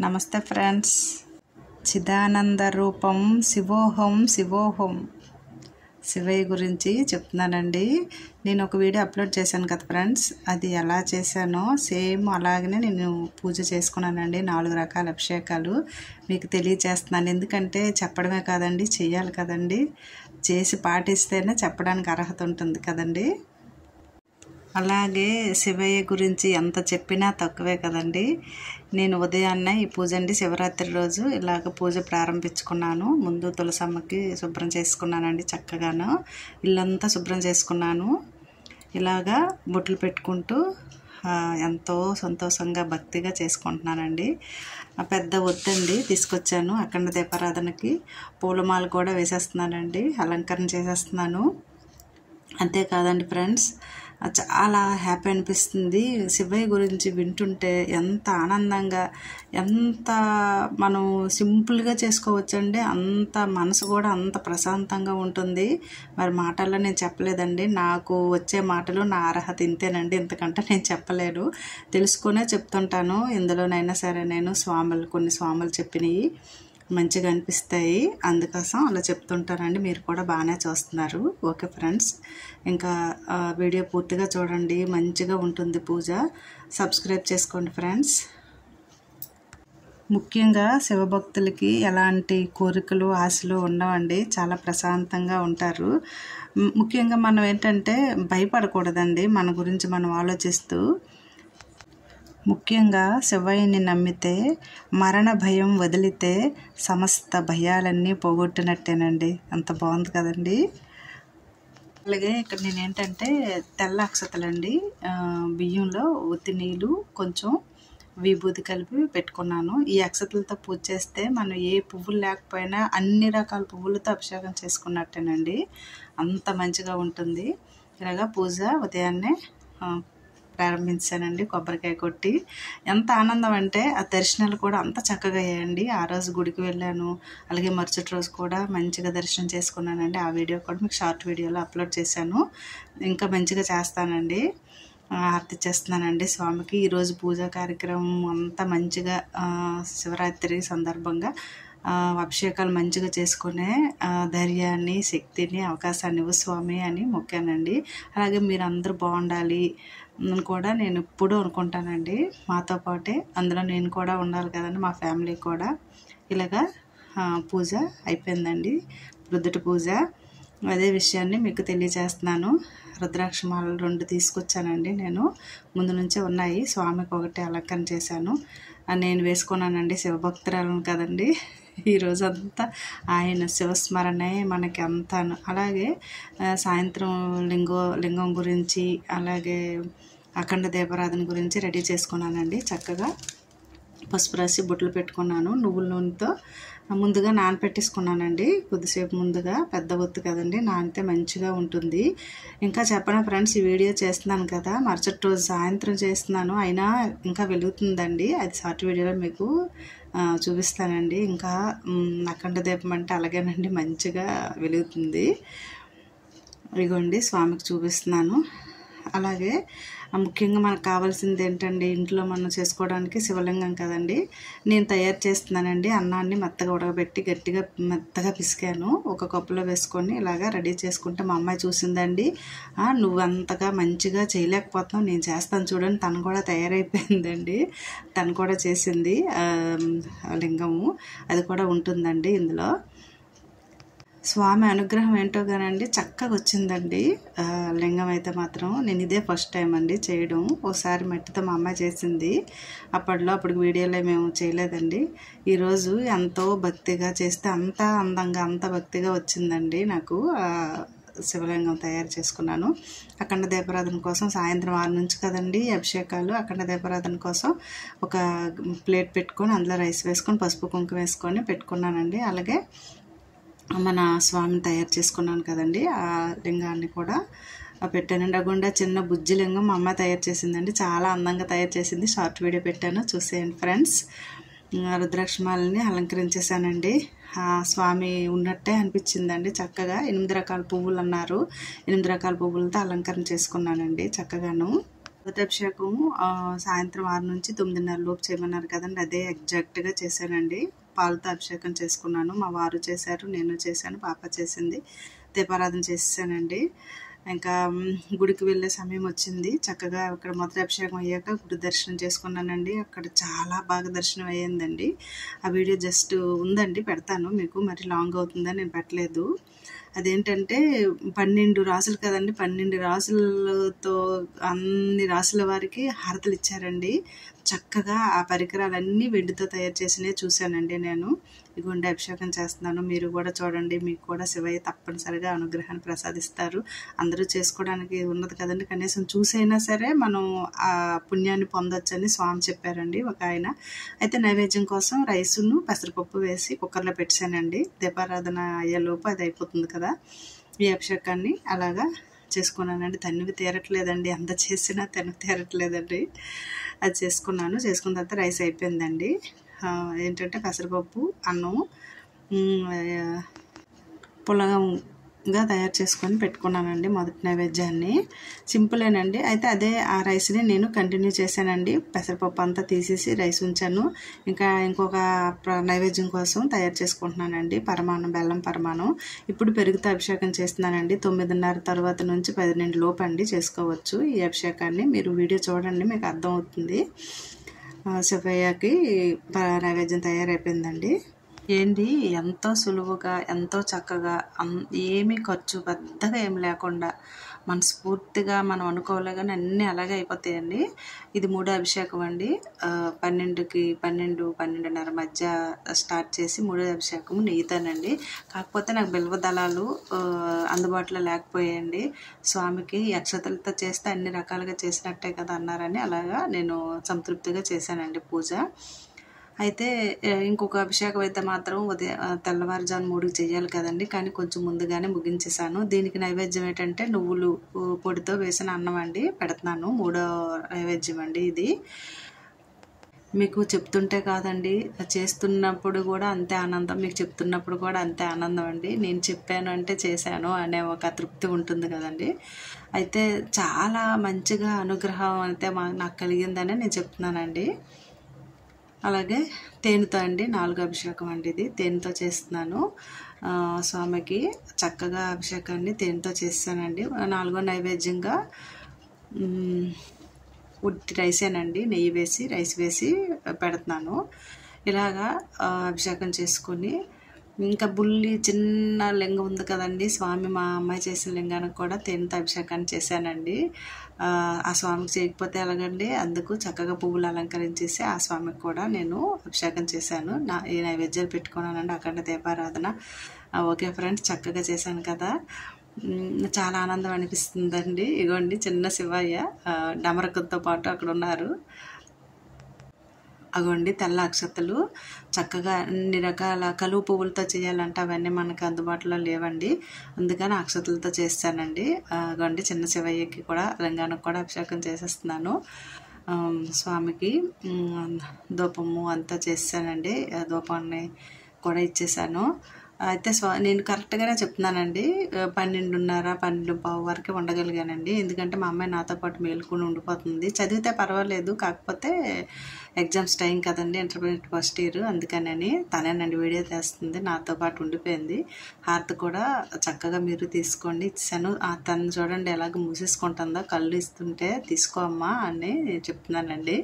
నమస్తే ఫ్రెండ్స్. చిదానంద రూపం శివోహం శివోహం శివయ్య గురించి చెప్తున్నానండి. నేను ఒక వీడియో అప్లోడ్ చేశాను కదా ఫ్రెండ్స్, అది ఎలా చేశానో సేమ్ అలాగనే నేను పూజ చేసుకున్నానండి. 4 రకాల అభిషేకాలు మీకు తెలియజేస్తున్నాను. ఎందుకంటే చెప్పడమే కాదండి, చెయ్యాలి కదండి. చేసి పాటిస్తేనే చెప్పడానికి అర్హత ఉంటుంది కదండి. అలాగే శివయ్య గురించి ఎంత చెప్పినా తక్కువే కదండి. నేను ఉదయాన్నే ఈ పూజ అండి, శివరాత్రి రోజు ఇలాగ పూజ ప్రారంభించుకున్నాను. ముందు తులసమ్మకి శుభ్రం చేసుకున్నానండి, చక్కగాను ఇల్లంతా శుభ్రం చేసుకున్నాను. ఇలాగా బొట్లు పెట్టుకుంటూ ఎంతో సంతోషంగా భక్తిగా చేసుకుంటున్నానండి. పెద్ద ఒత్తండి తీసుకొచ్చాను అఖండ దీపారాధనకి. పూలమాల కూడా వేసేస్తున్నానండి, అలంకరణ చేసేస్తున్నాను. అంతేకాదండి ఫ్రెండ్స్, చాలా హ్యాపీ అనిపిస్తుంది. శివయ్య గురించి వింటుంటే ఎంత ఆనందంగా, ఎంత మనం సింపుల్గా చేసుకోవచ్చండి. అంత మనసు కూడా అంత ప్రశాంతంగా ఉంటుంది. మరి మాటల్లో నేను చెప్పలేదండి, నాకు వచ్చే మాటలు నా అర్హత ఇంతేనండి, ఇంతకంటే నేను చెప్పలేను. తెలుసుకునే చెప్తుంటాను. ఇందులోనైనా సరే నేను కొన్ని స్వాములు చెప్పినవి మంచిగా అనిపిస్తాయి, అందుకోసం అలా చెప్తుంటానండి. మీరు కూడా బాగానే చూస్తున్నారు. ఓకే ఫ్రెండ్స్, ఇంకా వీడియో పూర్తిగా చూడండి, మంచిగా ఉంటుంది పూజ. సబ్స్క్రైబ్ చేసుకోండి ఫ్రెండ్స్. ముఖ్యంగా శివభక్తులకి ఎలాంటి కోరికలు ఆశలు ఉండవండి, చాలా ప్రశాంతంగా ఉంటారు. ముఖ్యంగా మనం ఏంటంటే భయపడకూడదండి, మన గురించి మనం ఆలోచిస్తూ. ముఖ్యంగా శివయ్యని నమ్మితే మరణ భయం వదిలితే సమస్త భయాలన్నీ పోగొట్టినట్టేనండి. అంత బాగుంది కదండి. అలాగే ఇక్కడ నేను ఏంటంటే తెల్ల అక్షతలండి, బియ్యంలో ఉత్తి నీళ్ళు కొంచెం విభూతి కలిపి పెట్టుకున్నాను. ఈ అక్షతలతో పూజ చేస్తే మనం ఏ పువ్వులు లేకపోయినా అన్ని రకాల పువ్వులతో అభిషేకం చేసుకున్నట్టేనండి, అంత మంచిగా ఉంటుంది. ఇలాగా పూజ ఉదయాన్నే ప్రారంభించానండి, కొబ్బరికాయ కొట్టి. ఎంత ఆనందం అంటే ఆ దర్శనాలు కూడా అంత చక్కగా అయ్యాయండి. ఆ రోజు గుడికి వెళ్ళాను, అలాగే మరుసటి రోజు కూడా మంచిగా దర్శనం చేసుకున్నానండి. ఆ వీడియో కూడా మీకు షార్ట్ వీడియోలో అప్లోడ్ చేశాను. ఇంకా మంచిగా చేస్తానండి. ఆరతి చేస్తున్నానండి స్వామికి. ఈరోజు పూజా కార్యక్రమం అంతా మంచిగా శివరాత్రి సందర్భంగా అభిషేకాలు మంచిగా చేసుకునే ధైర్యాన్ని, శక్తిని, అవకాశాన్ని ఇవ్వు స్వామి అని మొక్కానండి. అలాగే మీరు అందరూ బాగుండాలి కూడా నేను ఎప్పుడూ అనుకుంటానండి. మాతో పాటే అందులో నేను కూడా ఉండాలి కదండి, మా ఫ్యామిలీ కూడా. ఇలాగా పూజ అయిపోయిందండి, రుద్దుట పూజ. అదే విషయాన్ని మీకు తెలియజేస్తున్నాను. రుద్రాక్షమాలు 2 తీసుకొచ్చానండి, నేను ముందు నుంచే ఉన్నాయి. స్వామికి ఒకటి అలంకరణ చేశాను, నేను వేసుకున్నానండి. శివభక్తురాలను కదండి, ఈరోజంతా ఆయన శివస్మరణే మనకి అంతాను. అలాగే సాయంత్రం లింగం గురించి, అలాగే అఖండ దీపారాధన గురించి రెడీ చేసుకున్నానండి. చక్కగా పసుపు రాసి బొట్లు పెట్టుకున్నాను. నువ్వుల నూనెతో ముందుగా నానపెట్టేసుకున్నానండి, కొద్దిసేపు ముందుగా. పెద్ద ఒత్తు కదండి, నానితే మంచిగా ఉంటుంది. ఇంకా చెప్పనా ఫ్రెండ్స్, ఈ వీడియో చేస్తున్నాను కదా, మరుసటి రోజు సాయంత్రం చేస్తున్నాను, అయినా ఇంకా వెలుగుతుందండి. అది షార్ట్ వీడియోలో మీకు చూపిస్తానండి. ఇంకా అఖండ దీపం అంటే అలాగేనండి, మంచిగా వెలుగుతుంది. ఇదిగోండి స్వామికి చూపిస్తున్నాను. అలాగే ముఖ్యంగా మనకు కావాల్సింది ఏంటండి, ఇంట్లో మనం చేసుకోవడానికి శివలింగం కదండి. నేను తయారు చేస్తున్నానండి. అన్నాన్ని మెత్తగా ఉడకబెట్టి గట్టిగా మెత్తగా పిసికాను, ఒక కప్పులో వేసుకొని ఇలాగా రెడీ చేసుకుంటే మా అమ్మాయి చూసిందండి, నువ్వు అంతగా మంచిగా చేయలేకపోతున్నావు, నేను చేస్తాను చూడండి. తను కూడా తయారైపోయిందండి, తను కూడా చేసింది. లింగము అది కూడా ఉంటుందండి ఇందులో. స్వామి అనుగ్రహం ఏంటో కానండి, చక్కగా వచ్చిందండి లింగం అయితే మాత్రం. నేను ఇదే ఫస్ట్ టైం అండి చేయడం. ఒకసారి మట్టితో మా అమ్మాయి చేసింది, అప్పుడు వీడియోలో మేము చేయలేదండి. ఈరోజు ఎంతో భక్తిగా చేస్తే అంత అందంగా, అంత భక్తిగా వచ్చిందండి నాకు. శివలింగం తయారు చేసుకున్నాను. అఖండ దీపారాధన కోసం సాయంత్రం 6 నుంచి కదండి అభిషేకాలు. అఖండ దీపారాధన కోసం ఒక ప్లేట్ పెట్టుకొని అందులో రైస్ వేసుకొని పసుపు కుంకుమ వేసుకొని పెట్టుకున్నానండి. అలాగే మన స్వామిని తయారు చేసుకున్నాను కదండి, ఆ లింగాన్ని కూడా పెట్టానండి. అగుండా చిన్న బుజ్జి లింగం మా అమ్మ తయారు చేసిందండి, చాలా అందంగా తయారు చేసింది. షార్ట్ వీడియో పెట్టాను, చూసేయండి ఫ్రెండ్స్. రుద్రాక్షమాలని అలంకరించేసానండి. స్వామి ఉన్నట్టే అనిపించిందండి, చక్కగా 8 రకాల పువ్వులు అన్నారు. 8 రకాల పువ్వులతో అలంకరణ చేసుకున్నానండి చక్కగాను. అభిషేకం సాయంత్రం 6 నుంచి 9:30 లోపు చేయమన్నారు కదండి, అదే ఎగ్జాక్ట్గా చేశానండి. పాలతో అభిషేకం చేసుకున్నాను. మా వారు చేశారు, నేను చేశాను, పాప చేసింది. దీపారాధన చేసేసానండి. ఇంకా గుడికి వెళ్ళే సమయం వచ్చింది. చక్కగా అక్కడ మొదటి అభిషేకం అయ్యాక గుడి దర్శనం చేసుకున్నానండి. అక్కడ చాలా బాగా దర్శనం అయ్యిందండి. ఆ వీడియో జస్ట్ ఉందండి, పెడతాను మీకు. మరి లాంగ్ అవుతుందని నేను పెట్టలేదు. అదేంటంటే 12 రాసులు కదండి, 12 రాసులతో అన్ని రాసుల వారికి హారతులు ఇచ్చారండి. చక్కగా ఆ పరికరాలన్నీ వెండితో తయారు చేసినవి చూశానండి నేను. ఇదిగోండి అభిషేకం చేస్తున్నాను, మీరు కూడా చూడండి. మీకు కూడా శివయ్య తప్పనిసరిగా అనుగ్రహాన్ని ప్రసాదిస్తారు. అందరూ చేసుకోవడానికి ఉన్నది కదండి, కనీసం చూసైనా సరే మనం ఆ పుణ్యాన్ని పొందొచ్చని స్వామి చెప్పారండి ఒక ఆయన. అయితే నైవేద్యం కోసం రైసును పెసరపప్పు వేసి కుక్కర్లో పెట్టానండి. దీపారాధన అయ్యేలోపు అది అయిపోతుంది కదా. ఈ అభిషేకాన్ని అలాగా చేసుకున్నానండి. తనివి తీరట్లేదండి, ఎంత చేసినా తనివి తీరట్లేదండి. అది చేసుకున్నాను. చేసుకున్న తర్వాత రైస్ అయిపోయిందండి. ఏంటంటే పెసరపప్పు, అన్నం పులగంగా తయారు చేసుకొని పెట్టుకున్నానండి మొదటి నైవేద్యాన్ని. సింపులేనండి. అయితే అదే ఆ రైస్ని నేను కంటిన్యూ చేశానండి. పెసరపప్పు అంతా తీసేసి రైస్ ఉంచాను. ఇంకా ఇంకొక నైవేద్యం కోసం తయారు చేసుకుంటున్నానండి, పరమాన్నం, బెల్లం పరమాన్నం. ఇప్పుడు పెరుగుతో అభిషేకం చేస్తున్నానండి. 9:30 తర్వాత నుంచి 12 లోపు అండి చేసుకోవచ్చు ఈ అభిషేకాన్ని. మీరు వీడియో చూడండి, మీకు అర్థమవుతుంది. శివయ్యకి నైవేద్యం తయారైపోయిందండి. ఏంటి ఎంతో సులువుగా, ఎంతో చక్కగా, ఏమీ ఖర్చు పెద్దగా ఏం లేకుండా మనస్ఫూర్తిగా మనం అనుకోలేగానే అన్నీ అలాగే అయిపోతాయండి. ఇది 3వ అభిషేకం అండి. 12కి 12:30 మధ్య స్టార్ట్ చేసి 3వ అభిషేకం నెయ్యితానండి. కాకపోతే నాకు బిల్వ దళాలు అందుబాటులో లేకపోయాయండి. స్వామికి అక్షతలతో చేస్తే అన్ని రకాలుగా చేసినట్టే కదా అన్నారని అలాగా నేను సంతృప్తిగా చేశానండి పూజ. అయితే ఇంకొక అభిషేకం అయితే మాత్రం ఉదయం తెల్లవారుజాము 3కి చేయాలి కదండి, కానీ కొంచెం ముందుగానే ముగించేశాను. దీనికి నైవేద్యం ఏంటంటే నువ్వులు పొడితో వేసిన అన్నం అండి పెడుతున్నాను. 3వ నైవేద్యం అండి ఇది. మీకు చెప్తుంటే కాదండి, చేస్తున్నప్పుడు కూడా అంతే ఆనందం, మీకు చెప్తున్నప్పుడు కూడా అంతే ఆనందం అండి. నేను చెప్పాను అంటే చేశాను అనే ఒక తృప్తి ఉంటుంది కదండి. అయితే చాలా మంచిగా అనుగ్రహం అయితే నాకు కలిగిందని నేను చెప్తున్నానండి. అలాగే తేనెతో అండి 4వ అభిషేకం అండి ఇది. తేనెతో చేస్తున్నాను స్వామికి. చక్కగా అభిషేకాన్ని తేనెతో చేస్తానండి. 4వ నైవేద్యంగా ఉట్టి రైసేనండి, నెయ్యి వేసి రైస్ వేసి పెడుతున్నాను. ఇలాగా అభిషేకం చేసుకొని ఇంకా బుల్లి చిన్న లింగం ఉంది కదండి స్వామి, మా అమ్మాయి చేసిన లింగానికి కూడా తేనెతో అభిషేకాన్ని చేశానండి. ఆ స్వామికి చేయకపోతే ఎలాగండి, అందుకు చక్కగా పువ్వులు అలంకరించేసి ఆ స్వామికి కూడా నేను అభిషేకం చేశాను. ఈ నైవేద్యాలు పెట్టుకున్నానండి, అఖండ దీపారాధన. ఓకే ఫ్రెండ్స్, చక్కగా చేశాను కదా, చాలా ఆనందం అనిపిస్తుందండి. ఇగోండి చిన్న శివయ్య డమరకంతో పాటు అక్కడ ఉన్నారు. అగోండి తెల్ల అక్షతలు, చక్కగా అన్ని రకాల కలువ పువ్వులతో చేయాలంటే అవన్నీ మనకు అందుబాటులో లేవండి, అందుకని అక్షతలతో చేస్తానండి. అగోండి చిన్న శివయ్యకి కూడా లింగానికి కూడా అభిషేకం చేసేస్తున్నాను. స్వామికి ధూపము అంతా చేశానండి, ధూపాన్ని కూడా ఇచ్చేసాను. అయితే నేను కరెక్ట్గానే చెప్తున్నానండి, 12:30, 12:15 వరకు ఉండగలిగానండి. ఎందుకంటే మా అమ్మాయి నాతో పాటు మేలుకొని ఉండిపోతుంది. చదివితే పర్వాలేదు, కాకపోతే ఎగ్జామ్స్ టైం కదండి, ఇంటర్మీడియట్ ఫస్ట్ ఇయర్, అందుకని తనేనండి వీడియో తీస్తుంది, నాతో పాటు ఉండిపోయింది. హారతి కూడా చక్కగా మీరు తీసుకోండి ఇచ్చాను. తను చూడండి ఎలాగ మూసేసుకుంటుందో, కళ్ళు ఇస్తుంటే తీసుకో అమ్మా అని చెప్తున్నానండి.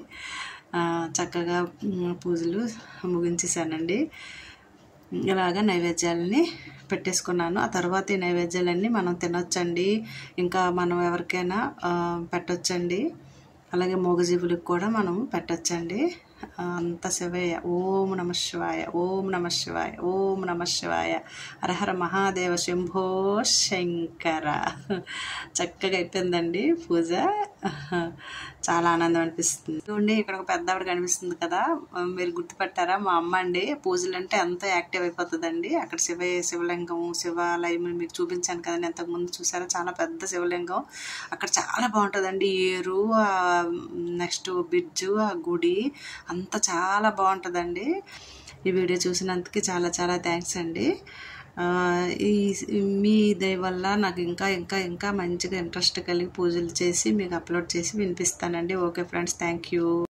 చక్కగా పూజలు ముగించేసానండి. ఇలాగా నైవేద్యాలని పెట్టేసుకున్నాను. ఆ తర్వాత ఈ నైవేద్యాలన్నీ మనం తినొచ్చండి, ఇంకా మనం ఎవరికైనా పెట్టొచ్చండి. అలాగే మూగజీవులకు కూడా మనం పెట్టొచ్చండి. అంత శివయ్య. ఓం నమ శివాయ, ఓం నమ శివాయ, ఓం నమ శివాయ, హరహర మహాదేవ శంభో శంకర. చక్కగా అయిపోయిందండి పూజ, చాలా ఆనందం అనిపిస్తుంది. చూడండి ఇక్కడ ఒక పెద్ద ఆవిడ కనిపిస్తుంది కదా, మీరు గుర్తుపట్టారా? మా అమ్మ అండి. పూజలు అంటే ఎంతో యాక్టివ్ అయిపోతుందండి. అక్కడ శివలింగం, శివాలయం మీకు చూపించాను కదండి ఇంతకుముందు, చూసారా? చాలా పెద్ద శివలింగం, అక్కడ చాలా బాగుంటుందండి. ఏరు, నెక్స్ట్ బ్రిడ్జు, ఆ గుడి అంతా చాలా బాగుంటుందండి. ఈ వీడియో చూసినందుకు చాలా చాలా థ్యాంక్స్ అండి. మీ దయ వల్ల నాకు ఇంకా ఇంకా ఇంకా మంచిగా ఇంట్రెస్ట్ కలిగి పూజలు చేసి మీకు అప్లోడ్ చేసి వినిపిస్తానండి. Okay friends, thank you.